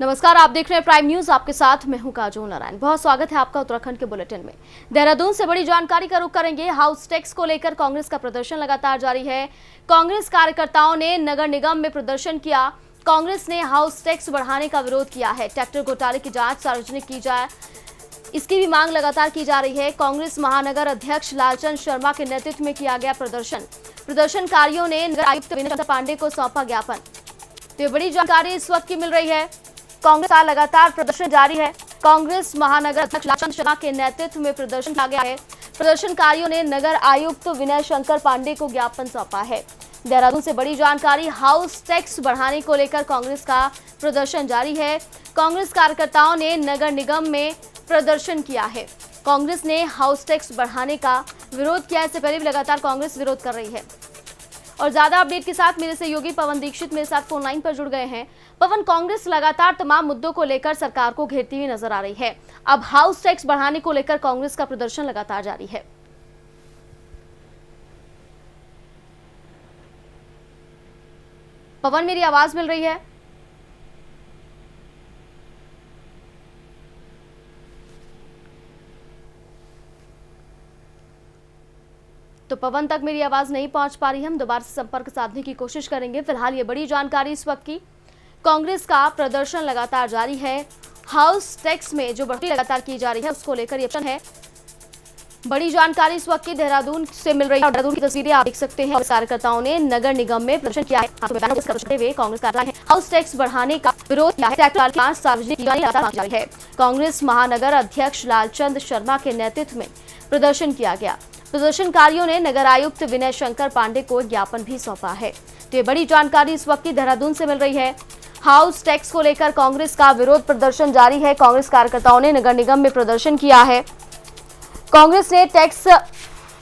नमस्कार, आप देख रहे हैं प्राइम न्यूज। आपके साथ मैं हूं काजोल नारायण। बहुत स्वागत है आपका उत्तराखंड के बुलेटिन में। देहरादून से बड़ी जानकारी का रुख करेंगे। हाउस टैक्स को लेकर कांग्रेस का प्रदर्शन लगातार जारी है। कांग्रेस कार्यकर्ताओं ने नगर निगम में प्रदर्शन किया। कांग्रेस ने हाउस टैक्स बढ़ाने का विरोध किया है। ट्रैक्टर घोटाले की जांच सार्वजनिक की जाए, इसकी भी मांग लगातार की जा रही है। कांग्रेस महानगर अध्यक्ष लालचंद शर्मा के नेतृत्व में किया गया प्रदर्शन। प्रदर्शनकारियों ने नगर आयुक्त विनय पांडे को सौंपा ज्ञापन। तो ये बड़ी जानकारी इस वक्त की मिल रही है। कांग्रेस का लगातार प्रदर्शन जारी है। कांग्रेस महानगर अध्यक्ष लालचंद शर्मा के नेतृत्व में प्रदर्शन किया गया है। प्रदर्शनकारियों ने नगर आयुक्त विनय शंकर पांडे को ज्ञापन सौंपा है। देहरादून से बड़ी जानकारी, हाउस टैक्स बढ़ाने को लेकर कांग्रेस का प्रदर्शन जारी है। कांग्रेस कार्यकर्ताओं ने नगर निगम में प्रदर्शन किया है। कांग्रेस ने हाउस टैक्स बढ़ाने का विरोध किया। इससे पहले भी लगातार कांग्रेस विरोध कर रही है। और ज्यादा अपडेट के साथ मेरे सहयोगी पवन दीक्षित मेरे साथ फोन लाइन पर जुड़ गए हैं। पवन, कांग्रेस लगातार तमाम मुद्दों को लेकर सरकार को घेरती हुई नजर आ रही है। अब हाउस टैक्स बढ़ाने को लेकर कांग्रेस का प्रदर्शन लगातार जारी है। पवन, मेरी आवाज मिल रही है? तो पवन तक मेरी आवाज नहीं पहुंच पा रही है। हम दोबारा से संपर्क साधने की कोशिश करेंगे। फिलहाल ये बड़ी जानकारी इस वक्त की, कांग्रेस का प्रदर्शन लगातार जारी है। हाउस टैक्स में जो बढ़ोतरी लगातार की जा रही है उसको लेकर ये प्रश्न है। बड़ी जानकारी इस वक्त की देहरादून से मिल रही है। देहरादून की तस्वीरें आप देख सकते हैं। कार्यकर्ताओं ने नगर निगम में प्रदर्शन किया है। कांग्रेस कर रहा है हाउस टैक्स बढ़ाने का विरोध किया है। सार्वजनिक है। कांग्रेस महानगर अध्यक्ष लालचंद शर्मा के नेतृत्व में प्रदर्शन किया गया। प्रदर्शनकारियों ने नगर आयुक्त विनय शंकर पांडे को ज्ञापन भी सौंपा है। तो ये बड़ी जानकारी इस वक्त की देहरादून से मिल रही है। हाउस टैक्स को लेकर कांग्रेस का विरोध प्रदर्शन जारी है। कांग्रेस कार्यकर्ताओं ने नगर निगम में प्रदर्शन किया है। कांग्रेस ने टैक्स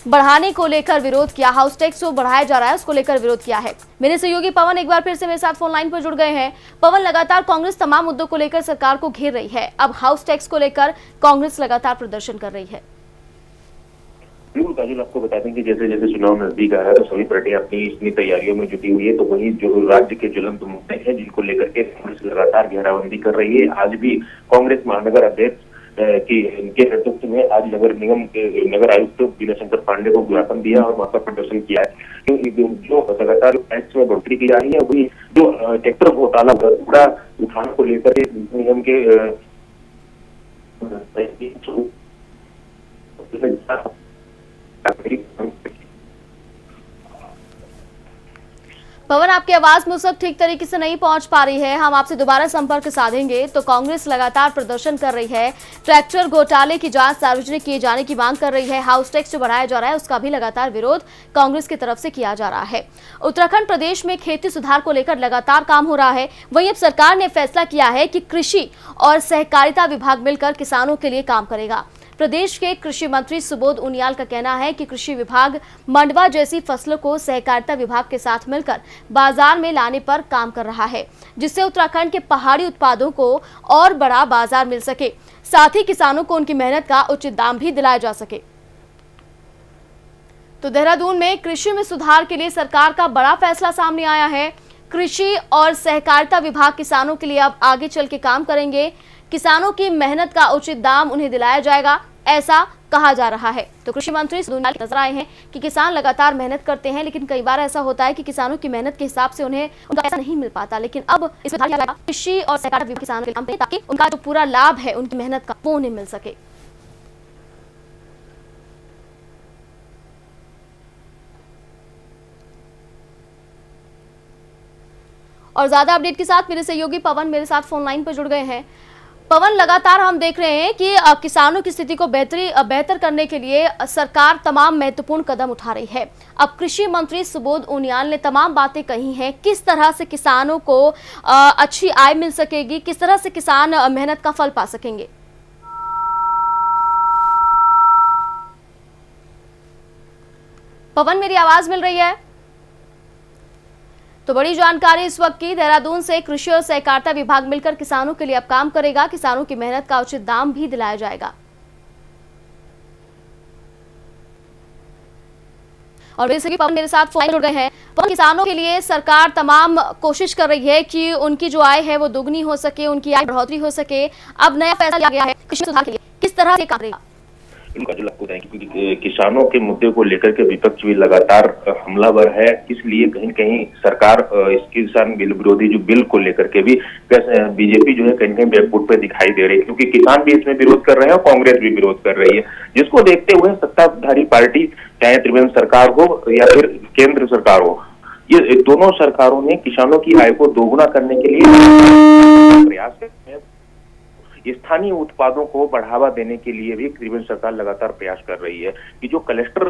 बढ़ाने को लेकर विरोध किया। हाउस टैक्स जो बढ़ाया जा रहा है उसको लेकर विरोध किया है। मेरे सहयोगी पवन एक बार फिर से मेरे साथ फोन लाइन पर जुड़ गए हैं। पवन, लगातार कांग्रेस तमाम मुद्दों को लेकर सरकार को घेर रही है। अब हाउस टैक्स को लेकर कांग्रेस लगातार प्रदर्शन कर रही है। बिल्कुल काजल, आपको बता दें कि जैसे जैसे चुनाव नजदीक आ रहा है तो सभी पार्टियां अपनी तैयारियों में जुटी हुई है। तो वही जो राज्य के ज्वलंत मुद्दे हैं जिनको लेकर के कांग्रेस लगातार घेराबंदी कर रही है। आज भी कांग्रेस महानगर अध्यक्ष के नेतृत्व में आज नगर निगम के नगर आयुक्त विनय शंकर पांडे को ज्ञापन दिया और वहां पर प्रदर्शन किया है। जो लगातार टैक्स में बढ़ोतरी की जा रही है, वही जो ट्रैक्टर घोटाला पूरा उठाने को लेकर निगम के पवन, आपकी आवाज मुझ तक ठीक तरीके से नहीं पहुंच पा रही है। हम आपसे दोबारा संपर्क साधेंगे। तो कांग्रेस लगातार प्रदर्शन कर रही है। ट्रैक्टर घोटाले की जांच सार्वजनिक किए जाने की मांग कर रही है। हाउस टैक्स जो बढ़ाया जा रहा है उसका भी लगातार विरोध कांग्रेस की तरफ से किया जा रहा है। उत्तराखंड प्रदेश में खेती सुधार को लेकर लगातार काम हो रहा है। वहीं अब सरकार ने फैसला किया है कि कृषि और सहकारिता विभाग मिलकर किसानों के लिए काम करेगा। प्रदेश के कृषि मंत्री सुबोध उनियाल का कहना है कि कृषि विभाग मंडवा जैसी फसलों को सहकारिता विभाग के साथ मिलकर बाजार में लाने पर काम कर रहा है, जिससे उत्तराखंड के पहाड़ी उत्पादों को और बड़ा बाजार मिल सके, साथ ही किसानों को उनकी मेहनत का उचित दाम भी दिलाया जा सके। तो देहरादून में कृषि में सुधार के लिए सरकार का बड़ा फैसला सामने आया है। कृषि और सहकारिता विभाग किसानों के लिए अब आगे चल के काम करेंगे। किसानों की मेहनत का उचित दाम उन्हें दिलाया जाएगा, ऐसा कहा जा रहा है। तो कृषि मंत्री नजर आए हैं कि किसान लगातार मेहनत करते हैं, लेकिन कई बार ऐसा होता है कि किसानों की मेहनत के हिसाब से उन्हें उनका पैसा नहीं मिल पाता। लेकिन अब इसमें कृषि और सहकारिता विभाग किसानों के काम पे, ताकि उनका जो पूरा लाभ है उनकी मेहनत का वो उन्हें मिल सके। और ज्यादा अपडेट के साथ मेरे सहयोगी पवन मेरे साथ फोन लाइन पर जुड़ गए हैं। पवन, लगातार हम देख रहे हैं कि किसानों की स्थिति को बेहतर करने के लिए सरकार तमाम महत्वपूर्ण कदम उठा रही है। अब कृषि मंत्री सुबोध उनियाल ने तमाम बातें कही हैं। किस तरह से किसानों को अच्छी आय मिल सकेगी, किस तरह से किसान मेहनत का फल पा सकेंगे? पवन, मेरी आवाज मिल रही है? तो बड़ी जानकारी इस वक्त की देहरादून से, कृषि और सहकारिता विभाग मिलकर किसानों के लिए अब काम करेगा। किसानों की मेहनत का उचित दाम भी दिलाया जाएगा। और जैसे कि पवन मेरे साथ फोन जुड़ गए हैं। पवन, किसानों के लिए सरकार तमाम कोशिश कर रही है कि उनकी जो आय है वो दोगुनी हो सके, उनकी आय बढ़ोतरी हो सके। अब नया फैसला लिया गया है कृषि सुधार के लिए, किस तरह से काम करेगा? काजोल, आपको बताएं कि किसानों के मुद्दे को लेकर के विपक्ष भी लगातार हमलावर है। इसलिए कहीं कहीं सरकार इस किसान बिल विरोधी जो बिल को लेकर के भी बीजेपी जो है कहीं कहीं बैकफुट पे दिखाई दे रही है, क्योंकि किसान भी इसमें विरोध कर रहे हैं और कांग्रेस भी विरोध कर रही है, जिसको देखते हुए सत्ताधारी पार्टी चाहे त्रिवेंद्र सरकार हो या फिर केंद्र सरकार हो, ये दोनों सरकारों ने किसानों की आय को दोगुना करने के लिए प्रयास कर रहे हैं। स्थानीय उत्पादों को बढ़ावा देने के लिए भी त्रिवेंद्र सरकार लगातार प्रयास कर रही है कि जो क्लस्टर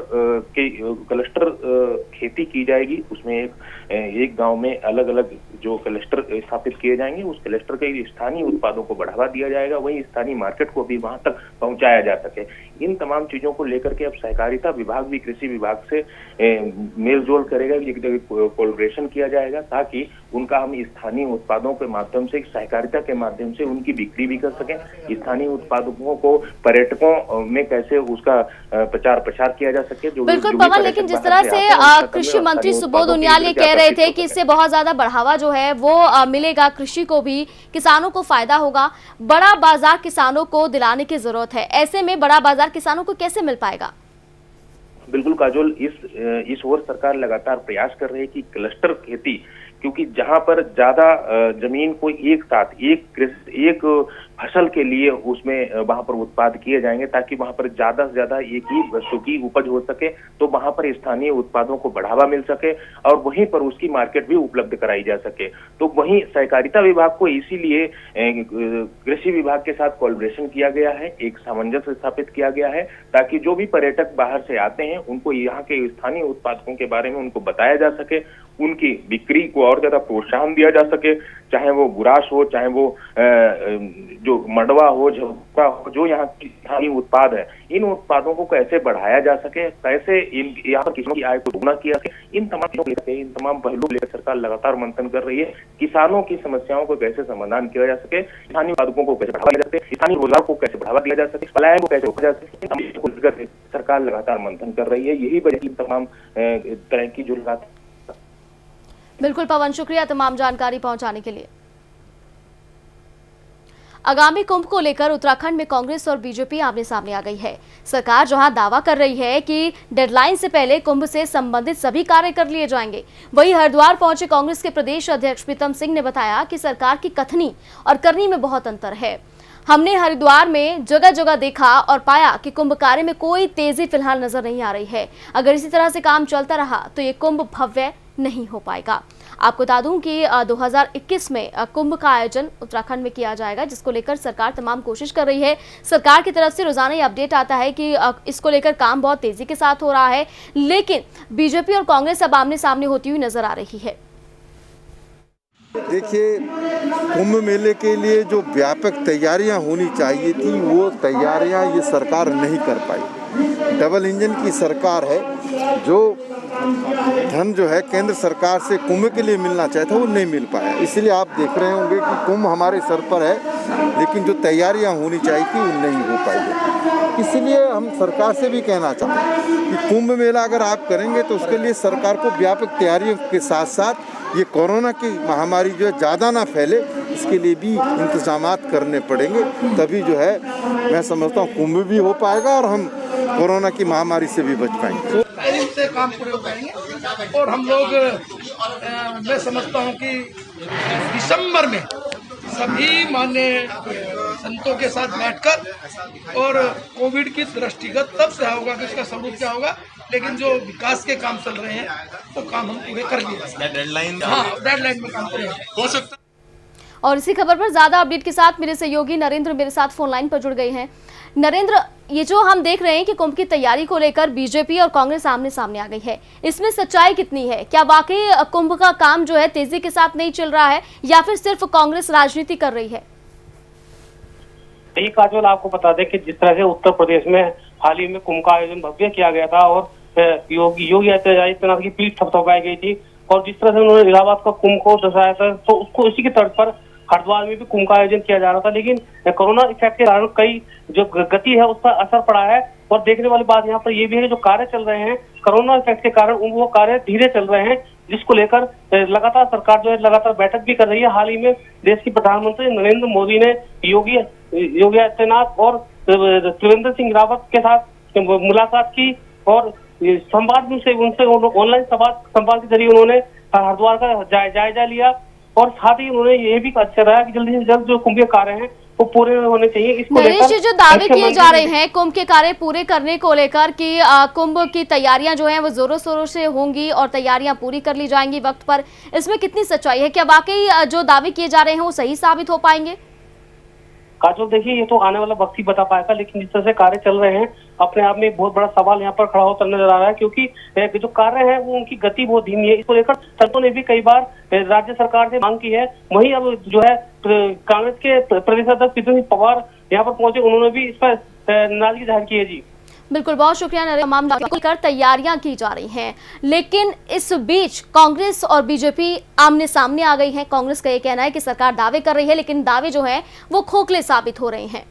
खेती की जाएगी, उसमें एक गांव में अलग अलग जो क्लस्टर स्थापित किए जाएंगे, उस क्लस्टर के स्थानीय उत्पादों को बढ़ावा दिया जाएगा, वही स्थानीय मार्केट को भी वहां तक पहुंचाया जा सके। इन तमाम चीजों को लेकर के अब सहकारिता विभाग भी कृषि विभाग से मेलजोल करेगा, एक जगह कोलैबोरेशन किया जाएगा ताकि उनका हम स्थानीय उत्पादों के माध्यम से, सहकारिता के माध्यम से उनकी बिक्री भी कर सके। स्थानीय उत्पादों को पर्यटकों में कैसे उसका प्रचार प्रसार किया जा सके। बिल्कुल पवन, लेकिन जिस तरह से कृषि मंत्री सुबोध उनियाल ये कह रहे थे कि इससे बहुत ज्यादा बढ़ावा जो है वो मिलेगा, कृषि को भी, किसानों को फायदा होगा, बड़ा बाजार किसानों को दिलाने की जरूरत है। ऐसे में बड़ा बाजार किसानों को कैसे मिल पाएगा? बिल्कुल काजोल, इस ओर सरकार लगातार प्रयास कर रही है कि क्लस्टर खेती, क्योंकि जहां पर ज्यादा जमीन को एक साथ एक फसल के लिए उसमें वहां पर उत्पाद किए जाएंगे ताकि वहां पर ज्यादा से ज्यादा एक ही वस्तु की उपज हो सके, तो वहां पर स्थानीय उत्पादों को बढ़ावा मिल सके और वहीं पर उसकी मार्केट भी उपलब्ध कराई जा सके। तो वहीं सहकारिता विभाग को इसीलिए कृषि विभाग के साथ कोलैबोरेशन किया गया है, एक सामंजस्य स्थापित किया गया है ताकि जो भी पर्यटक बाहर से आते हैं उनको यहाँ के स्थानीय उत्पादकों के बारे में उनको बताया जा सके, उनकी बिक्री को और ज्यादा प्रोत्साहन दिया जा सके, चाहे वो बुराश हो, चाहे वो जो मंडवा हो, झुमका हो, जो यहाँ की स्थानीय उत्पाद है, इन उत्पादों को कैसे बढ़ाया जा सके, कैसे यहाँ पर किसानों की आय को दोगुना किया सके, इन तमाम पहलुओं लेकर सरकार लगातार मंथन कर रही है। किसानों की समस्याओं को कैसे समाधान किया जा सके, स्थानीय उत्पादकों को कैसे बढ़ावा दिया जा सके, स्थानीय रोजगार को कैसे बढ़ावा दिया जा सके, पलायन को कैसे रोका जा सके, सरकार लगातार मंथन कर रही है। यही वजह तमाम तरह की जो बिल्कुल पवन, शुक्रिया तमाम जानकारी पहुंचाने के लिए। आगामी कुंभ को लेकर उत्तराखंड में कांग्रेस और बीजेपी आमने सामने आ गई है। सरकार जहां दावा कर रही है कि डेडलाइन से पहले कुंभ से संबंधित सभी कार्य कर लिए जाएंगे, वहीं हरिद्वार पहुंचे कांग्रेस के प्रदेश अध्यक्ष प्रीतम सिंह ने बताया कि सरकार की कथनी और करनी में बहुत अंतर है। हमने हरिद्वार में जगह जगह देखा और पाया कि कुंभ कार्य में कोई तेजी फिलहाल नजर नहीं आ रही है। अगर इसी तरह से काम चलता रहा तो ये कुंभ भव्य नहीं हो पाएगा। आपको बता दूं कि 2021 में कुंभ का आयोजन उत्तराखंड में किया जाएगा, जिसको लेकर सरकार तमाम कोशिश कर रही है। सरकार की तरफ से रोजाना ये अपडेट आता है कि इसको लेकर काम बहुत तेजी के साथ हो रहा है, लेकिन बीजेपी और कांग्रेस अब आमने सामने होती हुई नजर आ रही है। देखिए, कुंभ मेले के लिए जो व्यापक तैयारियां होनी चाहिए थी, वो तैयारियां ये सरकार नहीं कर पाई। डबल इंजन की सरकार है, जो धन जो है केंद्र सरकार से कुंभ के लिए मिलना चाहता वो नहीं मिल पाया। इसलिए आप देख रहे होंगे कि कुंभ हमारे सर पर है, लेकिन जो तैयारियां होनी चाहिए थी वो नहीं हो पाई। इसलिए हम सरकार से भी कहना चाहते हैं कि कुंभ मेला अगर आप करेंगे तो उसके लिए सरकार को व्यापक तैयारियों के साथ साथ ये कोरोना की महामारी जो है ज़्यादा ना फैले, इसके लिए भी इंतजामात करने पड़ेंगे। तभी जो है मैं समझता हूँ कुंभ भी हो पाएगा और हम कोरोना की महामारी से भी बच पाएंगे। से काम पूरे हो पाएंगे और हम लोग मैं समझता हूँ कि दिसंबर में सभी मान्य संतों के साथ बैठकर और कोविड की दृष्टिगत तब से होगा कि इसका स्वरूप क्या होगा, लेकिन जो विकास के काम चल रहे हैं वो काम हम पूरे कर लिए। डेडलाइन में काम करेंगे हो सकता। और इसी खबर पर ज्यादा अपडेट के साथ मेरे सहयोगी नरेंद्र मेरे साथ फोन लाइन पर जुड़ गए हैं। नरेंद्र, ये जो हम देख रहे हैं कि कुंभ की तैयारी को लेकर बीजेपी और कांग्रेस आमने सामने आ गई है, इसमें सच्चाई कितनी है? क्या वाकई कुंभ का काम जो है तेजी के साथ नहीं चल रहा है या फिर सिर्फ कांग्रेस राजनीति कर रही है? काजोल, आपको बता दें कि जिस तरह से उत्तर प्रदेश में हाल ही में कुंभ का आयोजन भव्य किया गया था और योगी आदित्यनाथ की पीठ थपथपाई गई थी, और जिस तरह से उन्होंने इलाहाबाद का कुंभ को दर्शाया था, तो उसको इसी के तर्ज पर हरिद्वार में भी कुंभ का आयोजन किया जा रहा था, लेकिन कोरोना इफेक्ट के कारण कई जो गति है उस पर असर पड़ा है। और देखने वाली बात यहाँ पर ये भी है, जो कार्य चल रहे हैं कोरोना इफेक्ट के कारण वो कार्य धीरे चल रहे हैं, जिसको लेकर लगातार सरकार जो है लगातार बैठक भी कर रही है। हाल ही में देश की प्रधानमंत्री नरेंद्र मोदी ने योगी आदित्यनाथ और त्रिवेंद्र सिंह रावत के साथ मुलाकात की और संवाद उनसे ऑनलाइन संवाद के जरिए उन्होंने हरिद्वार का जायजा लिया और साथ ही उन्होंने ये भी अच्छा रहा कि जल्दी से जल्द जो कुंभ के कार्य हैं वो पूरे होने चाहिए। इसको नरेश, जो दावे किए जा रहे हैं कुंभ के कार्य पूरे करने को लेकर कि कुंभ की तैयारियां जो हैं वो जोरों शोरों से होंगी और तैयारियां पूरी कर ली जाएंगी वक्त पर, इसमें कितनी सच्चाई है? क्या वाकई जो दावे किए जा रहे हैं वो सही साबित हो पाएंगे? काजोल, देखिए ये तो आने वाला वक्त ही बता पाएगा, लेकिन जिस तरह से कार्य चल रहे हैं अपने आप में एक बहुत बड़ा सवाल यहाँ पर खड़ा होता नजर आ रहा है, क्योंकि जो कार्य है वो उनकी गति बहुत धीमी है। इसको लेकर संतों ने भी कई बार राज्य सरकार से मांग की है। वहीं अब जो है कांग्रेस के प्रदेश अध्यक्ष प्रीतम सिंह पवार यहाँ पर पहुंचे, उन्होंने भी इस पर नाराजगी जाहिर की है। जी बिल्कुल, बहुत शुक्रिया नरेश। तमाम कर तैयारियां की जा रही हैं, लेकिन इस बीच कांग्रेस और बीजेपी आमने सामने आ गई हैं। कांग्रेस का ये कहना है कि सरकार दावे कर रही है, लेकिन दावे जो हैं वो खोखले साबित हो रहे हैं।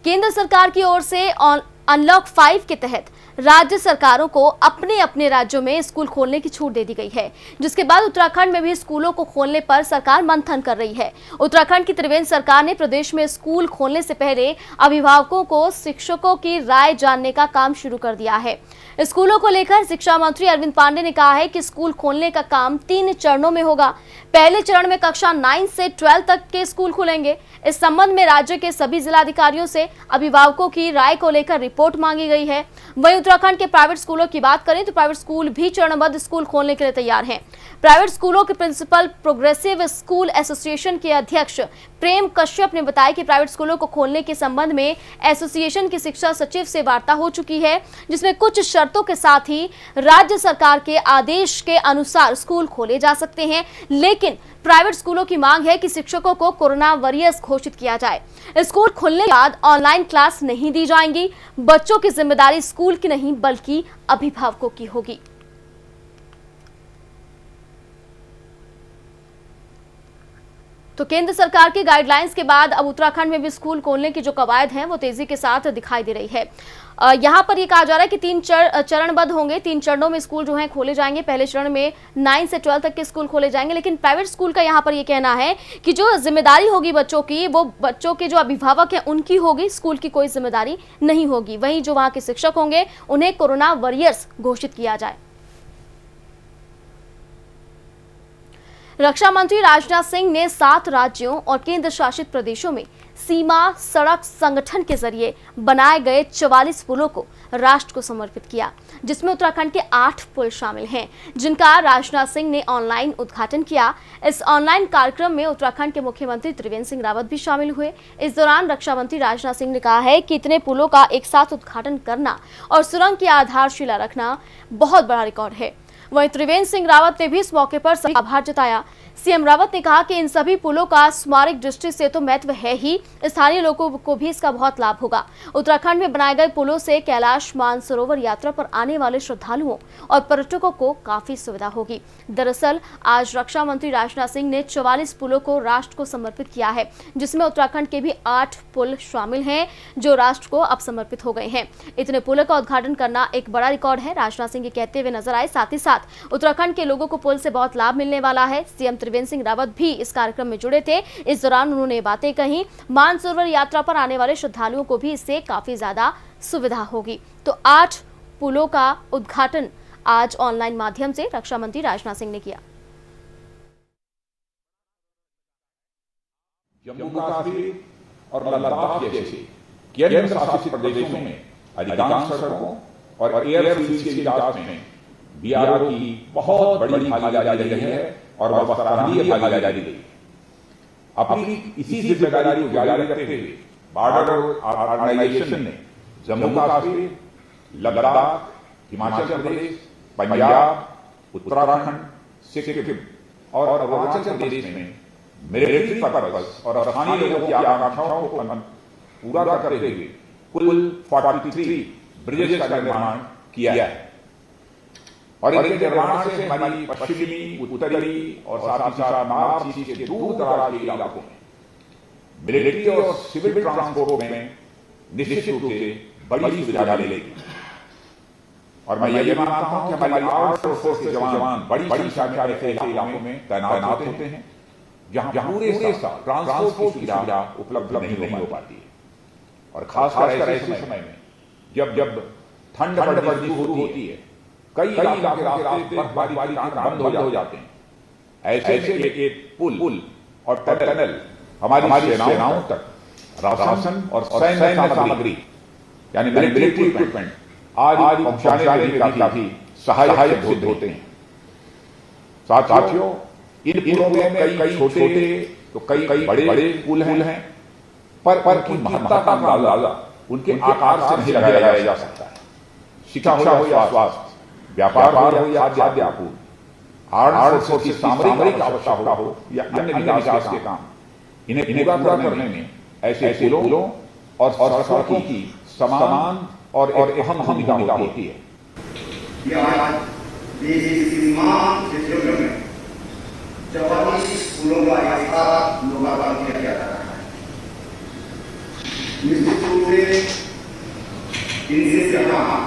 केंद्र सरकार की ओर से अनलॉक 5 के तहत राज्य सरकारों को अपने अपने राज्यों में स्कूल खोलने की छूट दे दी गई है, जिसके बाद उत्तराखंड में भी स्कूलों को खोलने पर सरकार मंथन कर रही है। उत्तराखंड की त्रिवेंद्र सरकार ने प्रदेश में स्कूल खोलने से पहले अभिभावकों को शिक्षकों की राय जानने का काम शुरू कर दिया है। स्कूलों को लेकर शिक्षा मंत्री अरविंद पांडे ने कहा है कि स्कूल खोलने का काम 3 चरणों में होगा। पहले चरण में कक्षा 9 से 12 तक के स्कूल खुलेंगे। इस संबंध में राज्य के सभी जिलाधिकारियों से अभिभावकों की राय को लेकर रिपोर्ट मांगी गई है। वहीं उत्तराखंड के प्राइवेट स्कूलों की बात करें तो प्राइवेट स्कूल भी चरणबद्ध स्कूल खोलने के लिए तैयार हैं। प्राइवेट स्कूलों के प्रिंसिपल प्रोग्रेसिव स्कूल एसोसिएशन के अध्यक्ष प्रेम कश्यप ने बताया कि प्राइवेट स्कूलों को खोलने के संबंध में एसोसिएशन की शिक्षा सचिव से वार्ता हो चुकी है, जिसमें कुछ शर्तों के साथ ही राज्य सरकार के आदेश के अनुसार स्कूल खोले जा सकते हैं। लेकिन प्राइवेट स्कूलों की मांग है कि शिक्षकों को कोरोना वॉरियर्स घोषित किया जाए। स्कूल खुलने के बाद ऑनलाइन क्लास नहीं दी जाएंगी। बच्चों की जिम्मेदारी स्कूल की नहीं बल्कि अभिभावकों की होगी। तो केंद्र सरकार की गाइडलाइंस के बाद अब उत्तराखंड में भी स्कूल खोलने की जो कवायद हैं वो तेजी के साथ दिखाई दे रही है। यहाँ पर ये कहा जा रहा है कि 3 चरणबद्ध होंगे, 3 चरणों में स्कूल जो हैं खोले जाएंगे। पहले चरण में 9 से 12 तक के स्कूल खोले जाएंगे, लेकिन प्राइवेट स्कूल का यहाँ पर ये कहना है कि जो जिम्मेदारी होगी बच्चों की वो बच्चों के जो अभिभावक हैं उनकी होगी, स्कूल की कोई जिम्मेदारी नहीं होगी। वहीं जो वहाँ के शिक्षक होंगे उन्हें कोरोना वॉरियर्स घोषित किया जाए। रक्षा मंत्री राजनाथ सिंह ने 7 राज्यों और केंद्र शासित प्रदेशों में सीमा सड़क संगठन के जरिए बनाए गए 44 पुलों को राष्ट्र को समर्पित किया, जिसमें उत्तराखंड के 8 पुल शामिल हैं, जिनका राजनाथ सिंह ने ऑनलाइन उद्घाटन किया। इस ऑनलाइन कार्यक्रम में उत्तराखंड के मुख्यमंत्री त्रिवेंद्र सिंह रावत भी शामिल हुए। इस दौरान रक्षा मंत्री राजनाथ सिंह ने कहा है कि इतने पुलों का एक साथ उद्घाटन करना और सुरंग की आधारशिला रखना बहुत बड़ा रिकॉर्ड है। वहीं त्रिवेंद्र सिंह रावत ने भी इस मौके पर सभी आभार जताया। सीएम रावत ने कहा कि इन सभी पुलों का स्मारक दृष्टि से तो महत्व है ही, स्थानीय लोगों को भी इसका बहुत लाभ होगा। उत्तराखंड में बनाए गए पुलों से कैलाश मानसरोवर यात्रा पर आने वाले श्रद्धालुओं और पर्यटकों को काफी सुविधा होगी। दरअसल आज रक्षा मंत्री राजनाथ सिंह ने 44 पुलों को राष्ट्र को समर्पित किया है, जिसमें उत्तराखंड के भी 8 पुल शामिल हैं जो राष्ट्र को अब समर्पित हो गए हैं। इतने पुलों का उद्घाटन करना एक बड़ा रिकॉर्ड है, राजनाथ सिंह कहते हुए नजर आए। साथ ही साथ उत्तराखंड के लोगों को पुल से बहुत लाभ मिलने वाला है। सीएम त्रिवेंद्र सिंह रावत भी इस कार्यक्रम में जुड़े थे। इस दौरान उन्होंने बातें कही। मानसरोवर यात्रा पर आने वाले श्रद्धालुओं को भी इससे काफी ज्यादा सुविधा होगी। तो 8 पुलों का उद्घाटन आज ऑनलाइन माध्यम से रक्षा मंत्री राजनाथ सिंह ने किया। जम्मू कश्मीर और लद्दाख जैसे केंद्र शासित प्रदेशों में अधिकांश सड़कों और एयरफील्ड के विकास में बीआरओ की बहुत बड़ी भागीदारी रही है और वह सराहनीय भागीदारी रही। अपनी इसी जिम्मेदारी को जारी रखते हुए बॉर्डर ऑर्गेनाइजेशन ने जम्मू कश्मीर, लद्दाख, हिमाचल प्रदेश, पंजाब, उत्तराखंड, सिक्किम और अरुणाचल प्रदेश में मिलिट्री पर्पस और स्थानीय लोगों की आकांक्षाओं को पूरा करते हुए कुल 43 ब्रिजेस का निर्माण किया है। और इनके निर्माण से हमारी पश्चिमी, उत्तरी और साथ ही साथ नॉर्थ ईस्ट के दूर दराज के इलाकों में मिलिट्री और सिविल ट्रांसपोर्ट में निश्चित रूप से बड़ी सुविधा मिलेगी। और मैं ये मानता हूं कि हमारी आर्म्ड फोर्स के जवान बड़ी संख्या में ऐसे इलाकों में तैनात होते हैं जहां पूरे साल ट्रांसपोर्ट की सुविधा उपलब्ध नहीं हो पाती है। और खासकर ऐसे समय में जब ठंड बढ़नी शुरू होती है, कई इलाकों के रास्ते बर्फबारी के कारण बंद हो जाते हैं। ऐसे एक पुल और टनल हमारी सेनाओं तक राशन और सैन्य सामग्री यानी मिलिट्री इक्विपमेंट आज पहुंचाने में काफी सहायक सिद्ध होते हैं। साथियों, इन पुलों में कई छोटे तो कई बड़े पुल हैं, पर उनकी महत्ता का अंदाजा उनके आकार से नहीं लगाया जा सकता है। शिक्षा हो या स्वास्थ्य, व्यापार हो या खाद्य आपूर्ति, आर्म्ड फोर्स की सामरिक आवश्यकता हो या अन्य विकास के काम, इन्हें पूरा करने में ऐसे पुलों और सड़कों की समान और अहम भूमिका होती है। देश के सीमांत क्षेत्रों में 44 पुलों का लोकार्पण किया जा रहा है। निश्चित रूप से इनसे जहां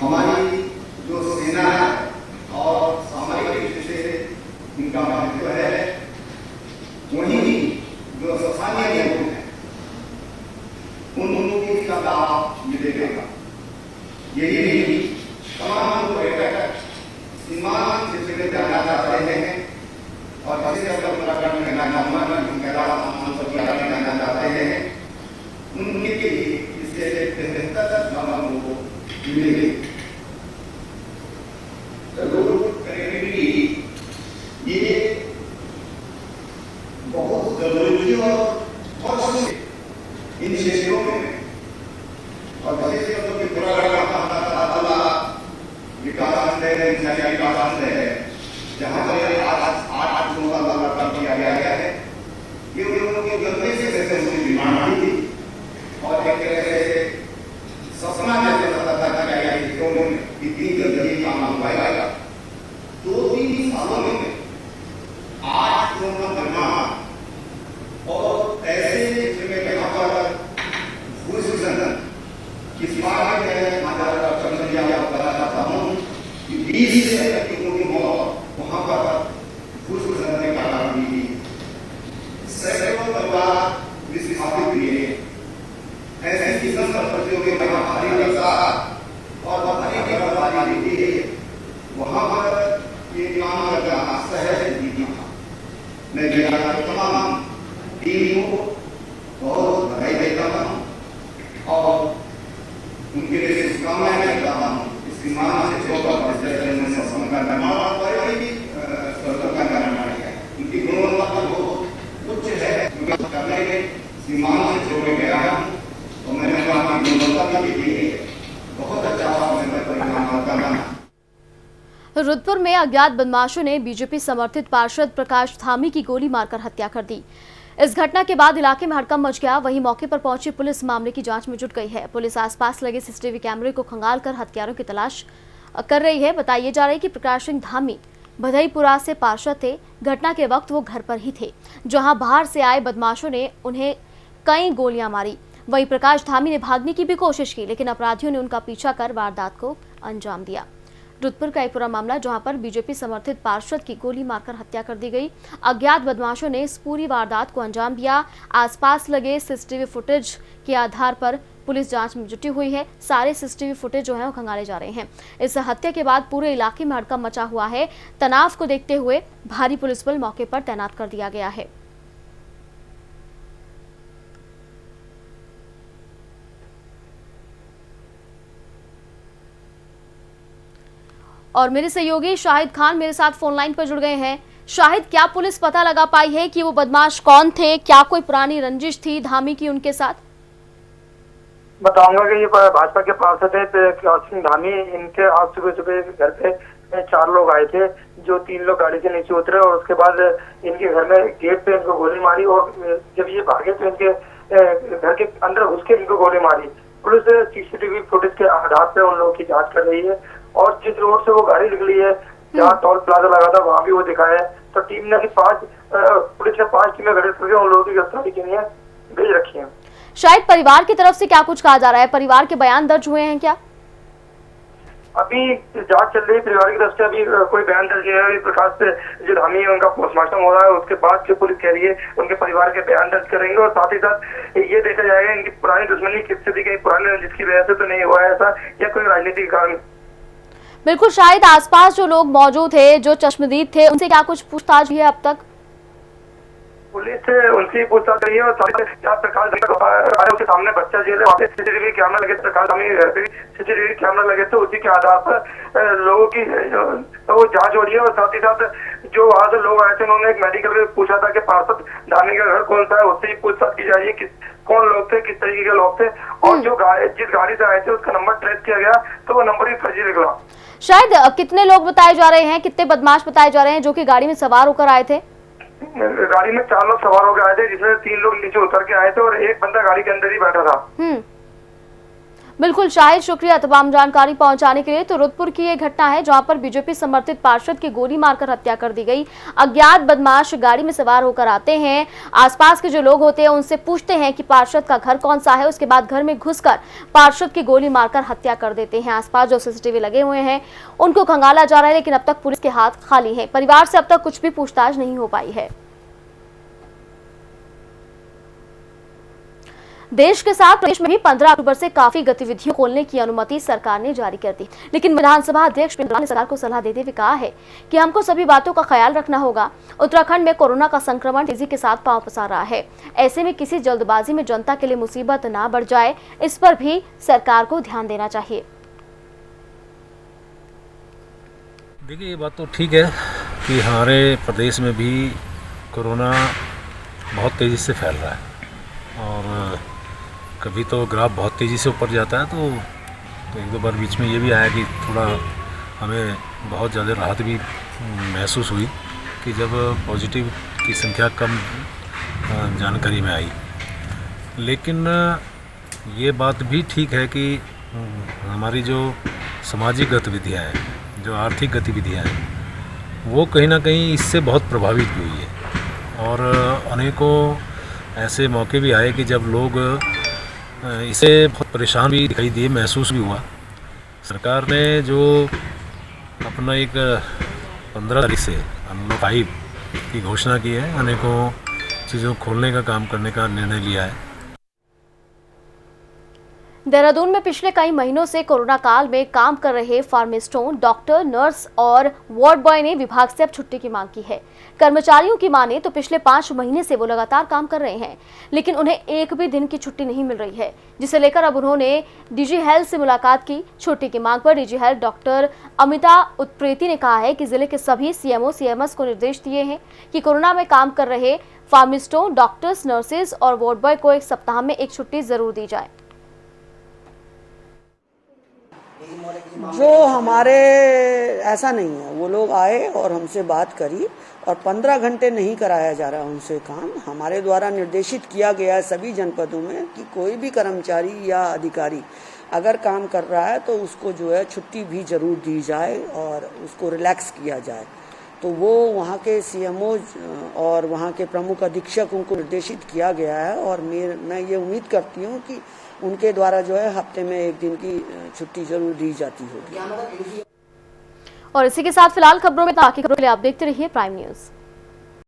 हमारी जो सेना है और सामरिक दृष्टि से इनका महत्व है, वहीं जो स्थानीय लोग हैं उन की का लाभ मिलेगा। यही नहीं, तमाम पर्यटक सीमांत क्षेत्र में जाना चाहते हैं और जाना चाहते हैं, उनके लिए इससे बेहतर लोगों को मिलेगी। ये बहुत जरूरी और इन क्षेत्रों में और विकास है जहाँ पर आज किया गया है, ये लोगों के गलती से डिमांड थी और एक तरह से सपना जैसे लगता था कि इतनी जल्दी काम हो पाएगा। 2-3 सालों में 8 करोड़ का निर्माण और ऐसे जगह यहाँ पर भूस्खलन किस बात में बताना चाहता हूँ कि 20 से अधिक लोगों की मौत वहाँ पर भूस्खलन के कारण हुई थी। सैकड़ों परिवार विस्थापित हुए। ऐसी किस्म परिस्थितियों के यहाँ भारी वर्षा और भारी बर्फबारी हुई है, वहाँ पर ये काम करना सहज नहीं था। मैं बिहार के तमाम टीम को बहुत बधाई देता हूँ और उनके लिए शुभकामनाएं करता हूँ। इस विमान से उनकी गुणवत्ता बहुत उच्च है। करने के विमान से जोड़े गया हूँ तो मैंने कहा गुणवत्ता के लिए बहुत अच्छा परिणाम करना। रुद्रपुर में अज्ञात बदमाशों ने बीजेपी समर्थित पार्षद प्रकाश धामी की गोली मारकर हत्या कर दी। इस घटना के बाद इलाके में हड़कंप मच गया। वहीं मौके पर पहुंची पुलिस मामले की जांच में जुट गई है। पुलिस आसपास लगे सीसीटीवी कैमरे को खंगालकर हत्यारों की तलाश कर रही है। बताया जा रहा है कि प्रकाश सिंह धामी भदईपुरा से पार्षद थे। घटना के वक्त वो घर पर ही थे, जहां बाहर से आए बदमाशों ने उन्हें कई गोलियां मारी। वहीं प्रकाश धामी ने भागने की भी कोशिश की, लेकिन अपराधियों ने उनका पीछा कर वारदात को अंजाम दिया। रुद्रपुर का एक पूरा मामला, जहां पर बीजेपी समर्थित पार्षद की गोली मारकर हत्या कर दी गई। अज्ञात बदमाशों ने इस पूरी वारदात को अंजाम दिया। आसपास लगे सीसीटीवी फुटेज के आधार पर पुलिस जांच में जुटी हुई है। सारे सीसीटीवी फुटेज जो है वो खंगाले जा रहे हैं। इस हत्या के बाद पूरे इलाके में हड़कंप मचा हुआ है। तनाव को देखते हुए भारी पुलिस बल मौके पर तैनात कर दिया गया है। और मेरे सहयोगी शाहिद खान मेरे साथ फोन लाइन पर जुड़ गए हैं। शाहिद, क्या पुलिस पता लगा पाई है कि वो बदमाश कौन थे? क्या कोई पुरानी रंजिश थी धामी की उनके साथ? बताऊंगा कि ये भाजपा के पार्षद है प्रकाश सिंह धामी। इनके आज सुबह सुबह घर पे 4 लोग आए थे, जो 3 लोग गाड़ी से नीचे उतरे और उसके बाद इनके घर में गेट पे इनको गोली मारी और जब ये भागे तो इनके घर के अंदर घुस के इनको गोली मारी। पुलिस सीसीटीवी फुटेज के आधार पर उन लोगों की जांच कर रही है और जिस रोड से वो गाड़ी निकली है, जहाँ टोल प्लाजा लगा था, वहाँ भी वो दिखा है। तो टीम ने पुलिस ने 5 टीमें गठित करके उन लोगों की गिरफ्तारी के लिए भेज रखी है। शायद परिवार की तरफ से क्या कुछ कहा जा रहा है, परिवार के बयान दर्ज हुए हैं क्या? अभी जांच चल रही है परिवार की तरफ से, अभी कोई बयान दर्ज नहीं है। प्रकाश से जो धामी है उनका पोस्टमार्टम हो रहा है, उसके बाद जो पुलिस कह रही है उनके परिवार के बयान दर्ज करेंगे और साथ ही साथ ये देखा जाएगा इनकी पुरानी दुश्मनी किससे थी, कहीं पुराने जिसकी वजह से तो नहीं हुआ है ऐसा, या कोई राजनीतिक कारण। बिल्कुल, शायद आसपास जो लोग मौजूद थे, जो चश्मदीद थे, उनसे क्या कुछ पूछताछ हुई है अब तक? पुलिस उनसे पूछताछ रही है और प्रकाश उसके सामने बच्चा जेल है, वहाँ पे सीसीटीवी कैमरा लगे, प्रकाश घर पे सीसीटीवी कैमरा लगे, तो उसी के आधार पर लोगों की वो जांच हो रही है। और साथ ही साथ जो वहाँ से लोग आए थे उन्होंने एक मेडिकल में पूछा था कि पार्षद धामी का घर कौन सा है, उससे ही पूछताछ की जा रही है कौन लोग थे, किस तरीके के लोग थे, और जो जिस गाड़ी से आए थे उसका नंबर ट्रेस किया गया तो वो नंबर भी फर्जी निकला। शायद कितने लोग बताए जा रहे हैं, कितने बदमाश बताए जा रहे हैं जो कि गाड़ी में सवार होकर आए थे? गाड़ी में 4 लोग सवार होकर आए थे, जिसमें 3 लोग नीचे उतर के आए थे और एक बंदा गाड़ी के अंदर ही बैठा था। बिल्कुल शाहिद, शुक्रिया तमाम जानकारी पहुंचाने के लिए। तो रुद्रपुर की ये घटना है जहां पर बीजेपी समर्थित पार्षद की गोली मारकर हत्या कर दी गई। अज्ञात बदमाश गाड़ी में सवार होकर आते हैं, आसपास के जो लोग होते हैं उनसे पूछते हैं कि पार्षद का घर कौन सा है, उसके बाद घर में घुसकर पार्षद की गोली मारकर हत्या कर देते हैं। आसपास जो सीसीटीवी लगे हुए हैं उनको खंगाला जा रहा है, लेकिन अब तक पुलिस के हाथ खाली है। परिवार से अब तक कुछ भी पूछताछ नहीं हो पाई है। देश के साथ प्रदेश में भी 15 अक्टूबर से काफी गतिविधियों खोलने की अनुमति सरकार ने जारी कर दी, लेकिन विधानसभा अध्यक्ष ने सरकार को सलाह देते हुए कहा है कि हमको सभी बातों का ख्याल रखना होगा। उत्तराखंड में कोरोना का संक्रमण तेजी के साथ पांव पसार रहा है, ऐसे में किसी जल्दबाजी में जनता के लिए मुसीबत ना बढ़ जाए, इस पर भी सरकार को ध्यान देना चाहिए। देखिए, ये बात तो ठीक है कि हमारे प्रदेश में भी कोरोना बहुत तेज़ी से फैल रहा है और कभी तो ग्राफ बहुत तेज़ी से ऊपर जाता है, तो 1-2 बार बीच में ये भी आया कि थोड़ा हमें बहुत ज़्यादा राहत भी महसूस हुई कि जब पॉजिटिव की संख्या कम जानकारी में आई। लेकिन ये बात भी ठीक है कि हमारी जो सामाजिक गतिविधियाँ हैं, जो आर्थिक गतिविधियाँ हैं, वो कहीं ना कहीं इससे बहुत प्रभावित भी हुई है और अनेकों ऐसे मौके भी आए कि जब लोग इसे बहुत परेशान भी दिखाई दिए, महसूस भी हुआ। सरकार ने जो अपना एक 15 तारीख से अनलॉक 5 की घोषणा की है, अनेकों चीज़ों को खोलने का काम करने का निर्णय लिया है। देहरादून में पिछले कई महीनों से कोरोना काल में काम कर रहे फार्मासिस्टों, डॉक्टर, नर्स और वार्ड बॉय ने विभाग से अब छुट्टी की मांग की है। कर्मचारियों की माने तो पिछले 5 महीने से वो लगातार काम कर रहे हैं, लेकिन उन्हें एक भी दिन की छुट्टी नहीं मिल रही है, जिसे लेकर अब उन्होंने डीजी हेल्थ से मुलाकात की। छुट्टी की मांग पर डीजी हेल्थ डॉक्टर अमिता उत्प्रेती ने कहा है कि जिले के सभी सीएमओ सीएमएस को निर्देश दिए हैं कि कोरोना में काम कर रहे फार्मासिस्टों, डॉक्टर्स, नर्सेज और वार्ड बॉय को एक सप्ताह में एक छुट्टी जरूर दी जाए। जो हमारे ऐसा नहीं है, वो लोग आए और हमसे बात करी और 15 घंटे नहीं कराया जा रहा उनसे काम। हमारे द्वारा निर्देशित किया गया है सभी जनपदों में कि कोई भी कर्मचारी या अधिकारी अगर काम कर रहा है तो उसको जो है छुट्टी भी जरूर दी जाए और उसको रिलैक्स किया जाए। तो वो वहाँ के सीएमओ और वहाँ के प्रमुख अधीक्षकों को निर्देशित किया गया है और मैं ये उम्मीद करती हूँ कि उनके द्वारा जो है हफ्ते में 1 दिन की छुट्टी जरूर दी जाती होगी। और इसी के साथ फिलहाल खबरों में बाकी खबरों के लिए आप देखते रहिए प्राइम न्यूज़।